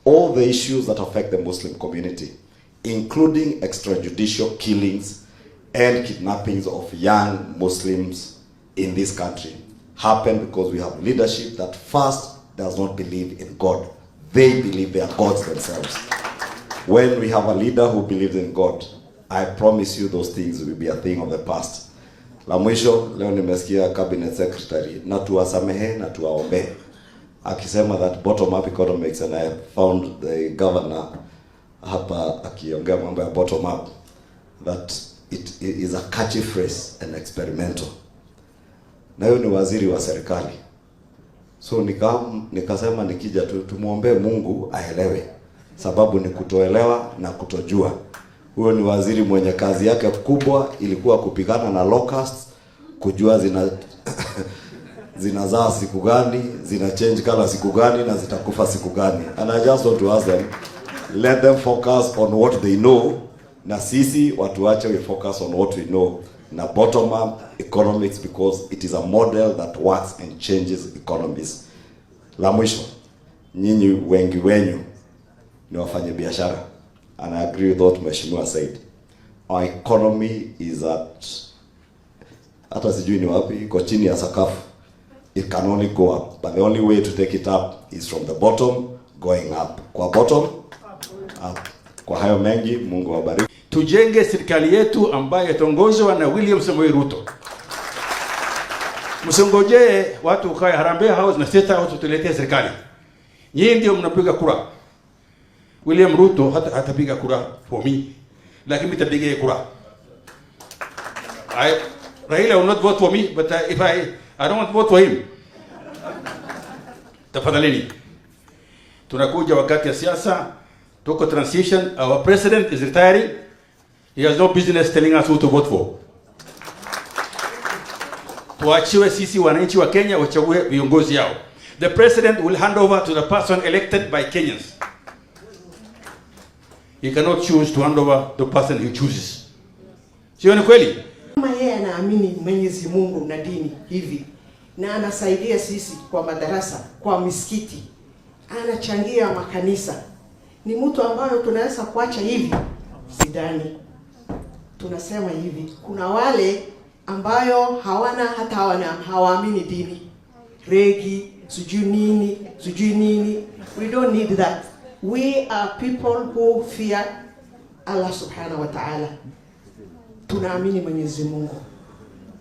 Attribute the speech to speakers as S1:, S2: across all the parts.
S1: all the issues that affect the Muslim community, including extrajudicial killings and kidnappings of young Muslims in this country, happen because we have leadership that first does not believe in God. They believe they are gods themselves. When we have a leader who believes in God, I promise you those things will be a thing of the past. La mwisho, leo nimesikia cabinet secretary na tuwasamehe na tuwaombe akisema that bottom up economics, and I found the governor hapa akiongea mambo ya bottom up, that it is a catchy phrase and experimental. Na hiyo ni waziri wa serikali. So nikasema nikija tumuombe Mungu aelewe, sababu ni kutoelewa na kutojua. Huyo ni waziri mwenye kazi yake kubwa ilikuwa kupigana na locusts, kujua zinazaa siku gani, zina change color siku gani na zitakufa siku gani. And I just want to ask them, let them focus on what they know, na sisi watuache we focus on what we know, na bottom up economics, because it is a model that works and changes economies. La mwisho, nyinyi wengi wenyu ni wafanya biashara, and I agree with what Mheshimiwa said. Our economy is hata sijui ni wapi, iko chini ya sakafu. It can only go up, but the only way to take it up is from the bottom going up. Kwa bottom up. Kwa hayo mengi, Mungu awabariki.
S2: Tujenge serikali yetu ambayo itaongozwa na William Samoei Ruto. Msongoje watu kwa Harambee House na State House tuletee serikali. Nyinyi ndio mnapiga kura. William Ruto hatapiga kura for me, lakini mtapiga kura. Raila will not vote for me, but if I don't want to vote for him. Tafadhalini. Tunakuja wakati ya siasa, tuko transition, our president is retiring. He has no business telling us who to vote for. Tuachiwe sisi wananchi wa Kenya wachague viongozi yao. The president will hand over to the person elected by Kenyans. He cannot choose to hand over the person he chooses. Sio ni kweli?
S3: Kama yeye anaamini Mwenyezi Mungu na dini hivi, na anasaidia sisi kwa madarasa, kwa misikiti, anachangia makanisa, ni mtu ambayo tunaweza kuacha hivi? Sidani. Tunasema hivi, kuna wale ambayo hawaamini dini, regi, sijui nini. We don't need that. We are people who fear Allah subhanahu wa ta'ala. Tunaamini Mwenyezi Mungu.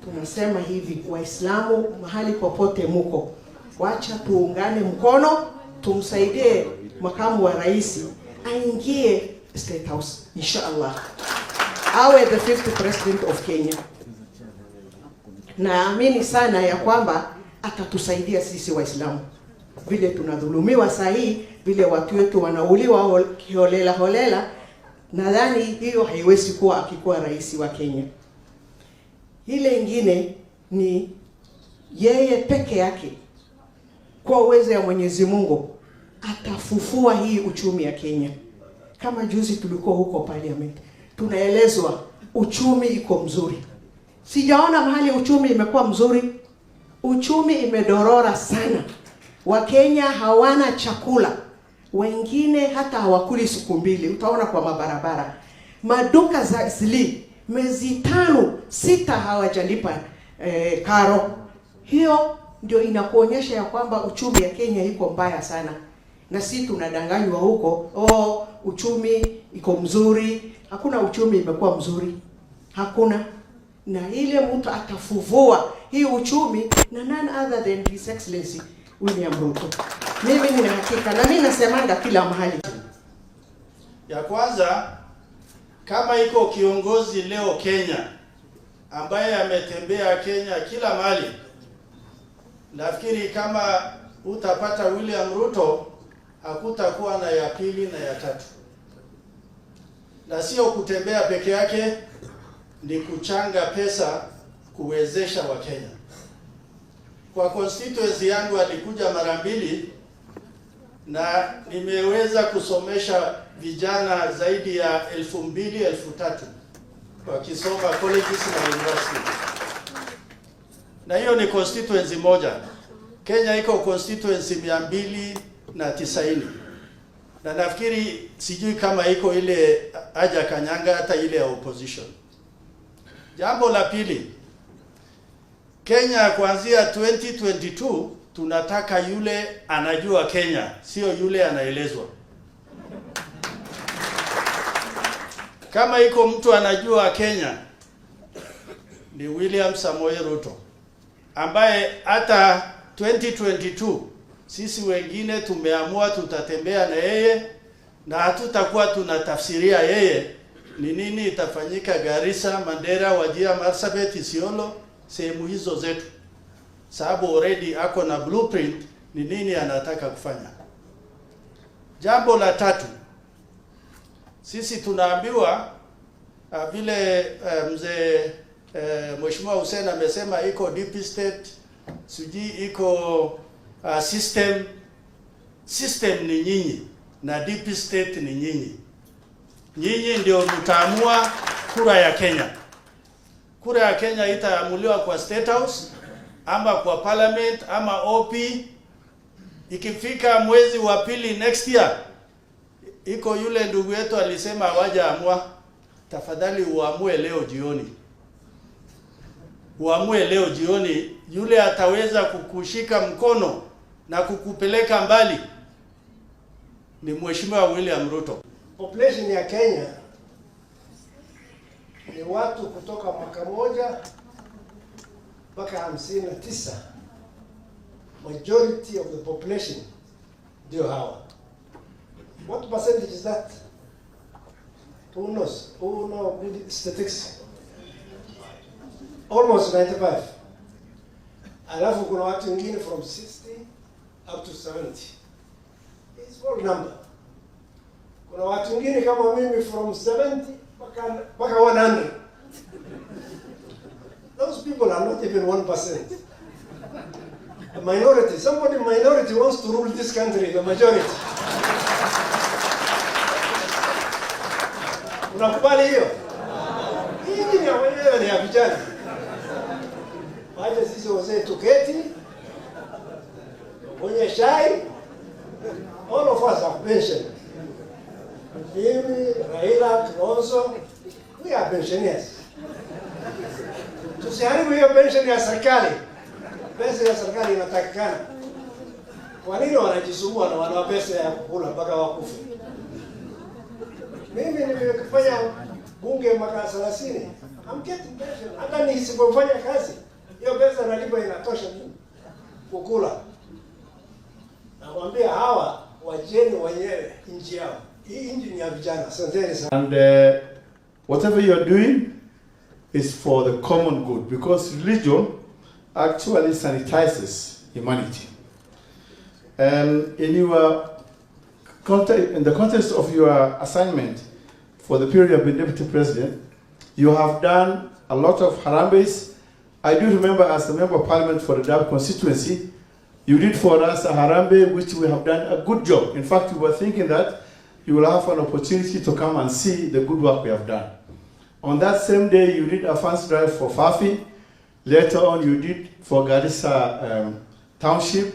S3: Tunasema hivi, Waislamu mahali popote muko, wacha tuungane mkono, tumsaidie makamu wa rais aingie State House inshallah, awe the 5th president of Kenya. Naamini sana ya kwamba atatusaidia sisi Waislamu, vile tunadhulumiwa saa hii, vile watu wetu wanauliwa holela. Nadhani hiyo haiwezi kuwa akikuwa rais wa Kenya. Ile ingine ni yeye peke yake kwa uwezo ya Mwenyezi Mungu atafufua hii uchumi ya Kenya. Kama juzi tulikuwa huko parliament, tunaelezwa uchumi iko mzuri. Sijaona mahali uchumi imekuwa mzuri. Uchumi imedorora sana. Wakenya hawana chakula. Wengine hata hawakuli siku mbili. Utaona kwa mabarabara. Maduka za zili miezi 5, 6 hawajalipa karo. Hiyo ndio inakuonyesha ya kwamba uchumi ya Kenya iko mbaya sana. Na sisi tunadanganywa huko, uchumi iko mzuri. Hakuna uchumi imekuwa mzuri. Hakuna. Na ile mtu atafufua hii uchumi na none other than His Excellency William Ruto. Mimi nina hakika, na mimi nasemanga kila mahali.
S4: Ya kwanza, kama iko kiongozi leo Kenya ambaye ametembea Kenya kila mahali, nafikiri kama utapata William Ruto, hakutakuwa na ya pili na ya tatu. Na sio kutembea peke yake, ni kuchanga pesa kuwezesha Wakenya. Kwa constituency yangu alikuja mara 2 na nimeweza kusomesha vijana zaidi ya 2,000, 3,000 wakisoma colleges na university. Na hiyo ni constituency moja. Kenya iko constituency 290. na nafikiri sijui kama iko ile haja kanyanga hata ile ya opposition. Jambo la pili, Kenya kuanzia 2022 tunataka yule anajua Kenya, sio yule anaelezwa. Kama iko mtu anajua Kenya ni William Samoei Ruto, ambaye hata 2022 sisi wengine tumeamua tutatembea na yeye na hatutakuwa tunatafsiria yeye ni nini itafanyika Garissa, Mandera, Wajir, Marsabit, Isiolo, sehemu hizo zetu, sababu already ako na blueprint ni nini anataka kufanya. Jambo la tatu, sisi tunaambiwa vile mzee Mheshimiwa Hussein amesema iko deep state, sijui iko system ni nyinyi na deep state ni nyinyi. Nyinyi ndio mtaamua kura ya Kenya. Kura ya Kenya itaamuliwa kwa State House ama kwa Parliament ama OP. Ikifika mwezi wa pili next year, iko yule ndugu yetu alisema hawajaamua, tafadhali uamue leo jioni. Uamue leo jioni, yule ataweza kukushika mkono na kukupeleka mbali ni Mheshimiwa William Ruto.
S5: Population ya Kenya ni watu kutoka mwaka moja mpaka 59. Majority of the population ndio hawa. What percentage is that? Who knows? Who know statistics? Almost 95. Alafu kuna watu wengine from 60 up to 70. It's a small number. Kuna watu wengine kama mimi from 70 mpaka 100. Those people are not even 1%. A minority. Somebody minority wants to rule this country, the majority. Unakubali hiyo? Hii ni wenyewe ni ya vijana. Wacha sisi wazee tuketi, kwenye chai, all of us have pension. Mimi, Raila, Kalonzo, we are pensioners. Tusiharibu hiyo pension ya serikali. Pesa ya serikali inatakikana. Kwa nini wanajisumbua na wana pesa ya kukula mpaka wakufe? Mimi nimefanya bunge mwaka 30. I'm getting pension. Hata nisipofanya kazi, hiyo pesa nalipa inatosha mimi kukula. Nakwambia hawa wajeni wenyewe nchi yao. Hii nchi ni ya vijana. Asanteni sana.
S6: And whatever you are doing is for the common good, because religion actually sanitizes humanity. And in your in the context of your assignment for the period of being deputy president, you have done a lot of harambes. I do remember as a member of parliament for the Dab constituency, you did for us a harambe which we have done a good job. In fact, we were thinking that you will have an opportunity to come and see the good work we have done. On that same day, you did a funds drive for Fafi. Later on, you did for Garissa Township.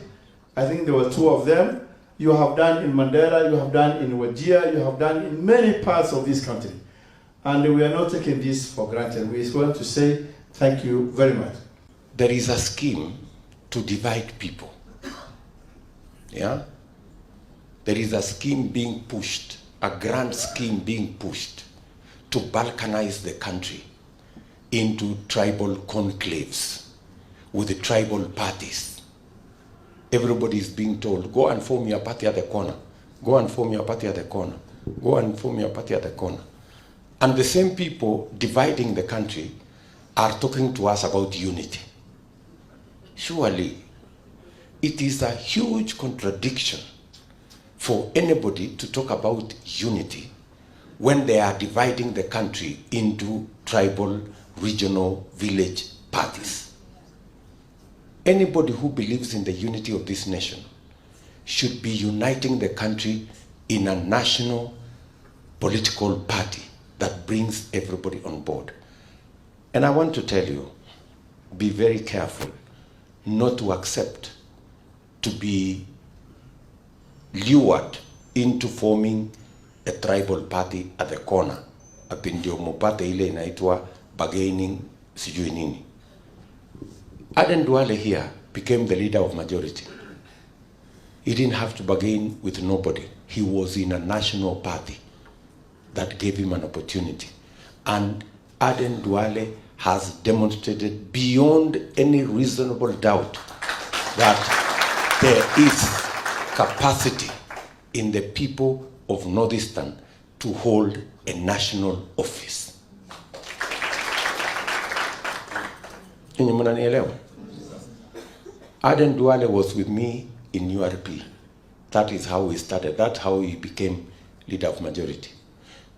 S6: I think there were 2 of them. You have done in Mandera, you have done in Wajir, you have done in many parts of this country. And we are not taking this for granted. We just want to say thank you very much.
S7: There is a scheme to divide people. Yeah? There is a scheme being pushed, a grand scheme being pushed to balkanize the country into tribal conclaves with the tribal parties. Everybody is being told, go and form your party at the corner. Go and form your party at the corner. Go and form your party at the corner. And the same people dividing the country are talking to us about unity. Surely, it is a huge contradiction for anybody to talk about unity when they are dividing the country into tribal, regional, village parties. Anybody who believes in the unity of this nation should be uniting the country in a national political party that brings everybody on board. And I want to tell you, be very careful not to accept to be lured into forming a tribal party at the corner. Ati ndio mupate ile inaitwa bargaining sijui nini. Aden Duale here became the leader of majority. He didn't have to bargain with nobody. He was in a national party that gave him an opportunity. And Aden Duale has demonstrated beyond any reasonable doubt that there is capacity in the people of Northeastern to hold a national office. Aden Duale was with me in URP. That is how we started. That's how he became leader of majority.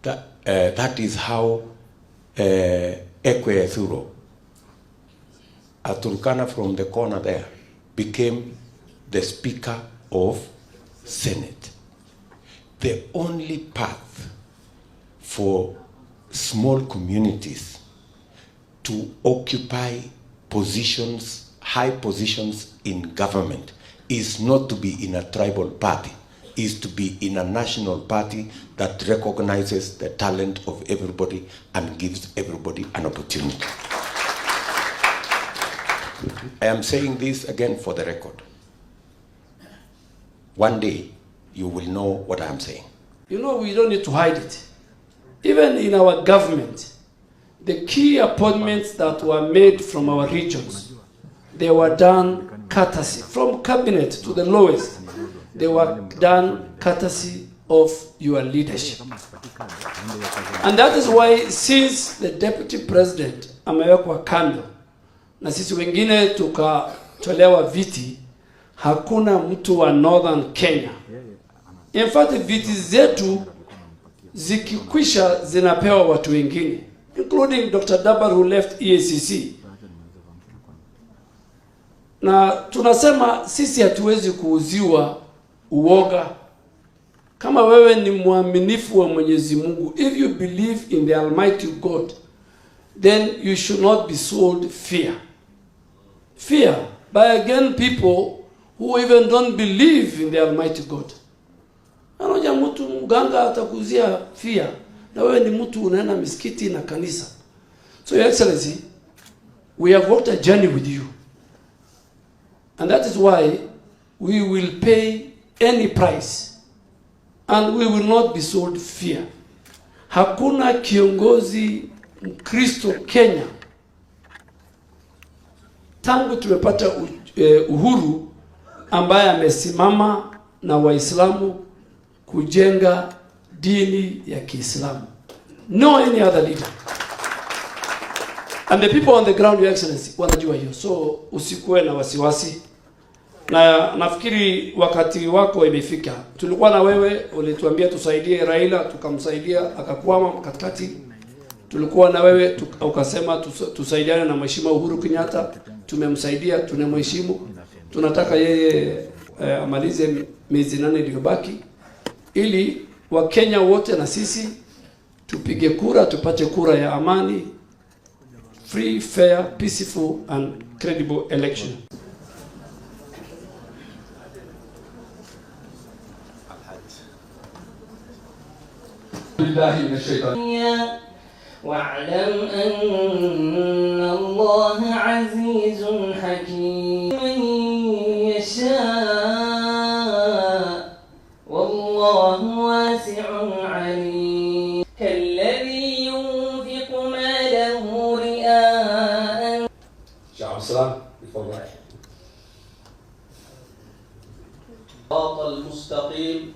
S7: That is how Ekwe Thuro, a Turkana from the corner there, became the Speaker of Senate. The only path for small communities to occupy positions, high positions in government, is not to be in a tribal party, is to be in a national party that recognizes the talent of everybody and gives everybody an opportunity. I am saying this again for the record. One day, you will know what I am saying.
S8: You know, we don't need to hide it. Even in our government, the key appointments that were made from our regions, they were done courtesy, from cabinet to the lowest, they were done courtesy of your leadership. And that is why, since the deputy president amewekwa kando na sisi wengine tukatolewa viti, hakuna mtu wa Northern Kenya. In fact, viti zetu zikikwisha zinapewa watu wengine, including Dr. Dabar who left EACC. Na tunasema sisi hatuwezi kuuziwa uoga. Kama wewe ni mwaminifu wa Mwenyezi Mungu, if you believe in the Almighty God, then you should not be sold fear. Fear by again people who even don't believe in the Almighty God. Anaja mtu mganga atakuzia fear, na wewe ni mtu unaenda misikiti na kanisa. So Your Excellency, we have walked a journey with you. And that is why we will pay any price. And we will not be sold fear. Hakuna kiongozi Mkristo Kenya tangu tumepata uhuru ambaye amesimama na Waislamu kujenga dini ya Kiislamu. No any other leader. And the people on the ground, Your Excellency, wanajua hiyo. So usikuwe na wasiwasi. Na nafikiri wakati wako imefika. Tulikuwa na wewe, ulituambia tusaidie Raila, tukamsaidia akakwama katikati. Tulikuwa na wewe ukasema tusaidiane na Mheshimiwa Uhuru Kenyatta, tumemsaidia, tunamheshimu. Tunataka yeye amalize miezi 8 iliyobaki ili Wakenya wote na sisi tupige kura, tupate kura ya amani, free, fair, peaceful and credible election. بالله من الشيطان
S9: واعلم أن الله عزيز حكيم من يشاء والله واسع عليم كالذي ينفق ماله رئاء
S8: شعب السلام تفضل.
S10: صراط المستقيم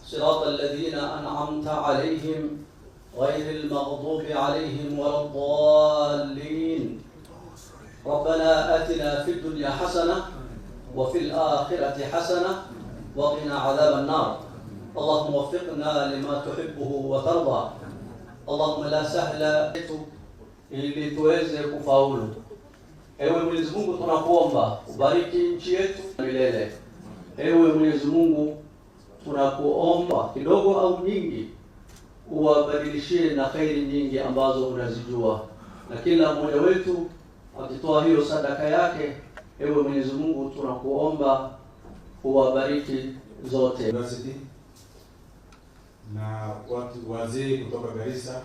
S10: صراط الذين أنعمت عليهم غير المغضوب عليهم ولا الضالين. ربنا آتنا في الدنيا حسنة وفي الآخرة حسنة وقنا عذاب النار. اللهم وفقنا لما تحبه وترضى. اللهم لا سهل ili tuweze kufaulu. Ewe Mwenyezi Mungu tunakuomba ubariki nchi yetu milele. Ewe Mwenyezi Mungu tunakuomba kidogo au nyingi uwabadilishie na khairi nyingi ambazo unazijua, na kila mmoja wetu akitoa hiyo sadaka yake, ewe Mwenyezi Mungu tunakuomba uwabariki zote.
S11: na watu wazee kutoka Garissa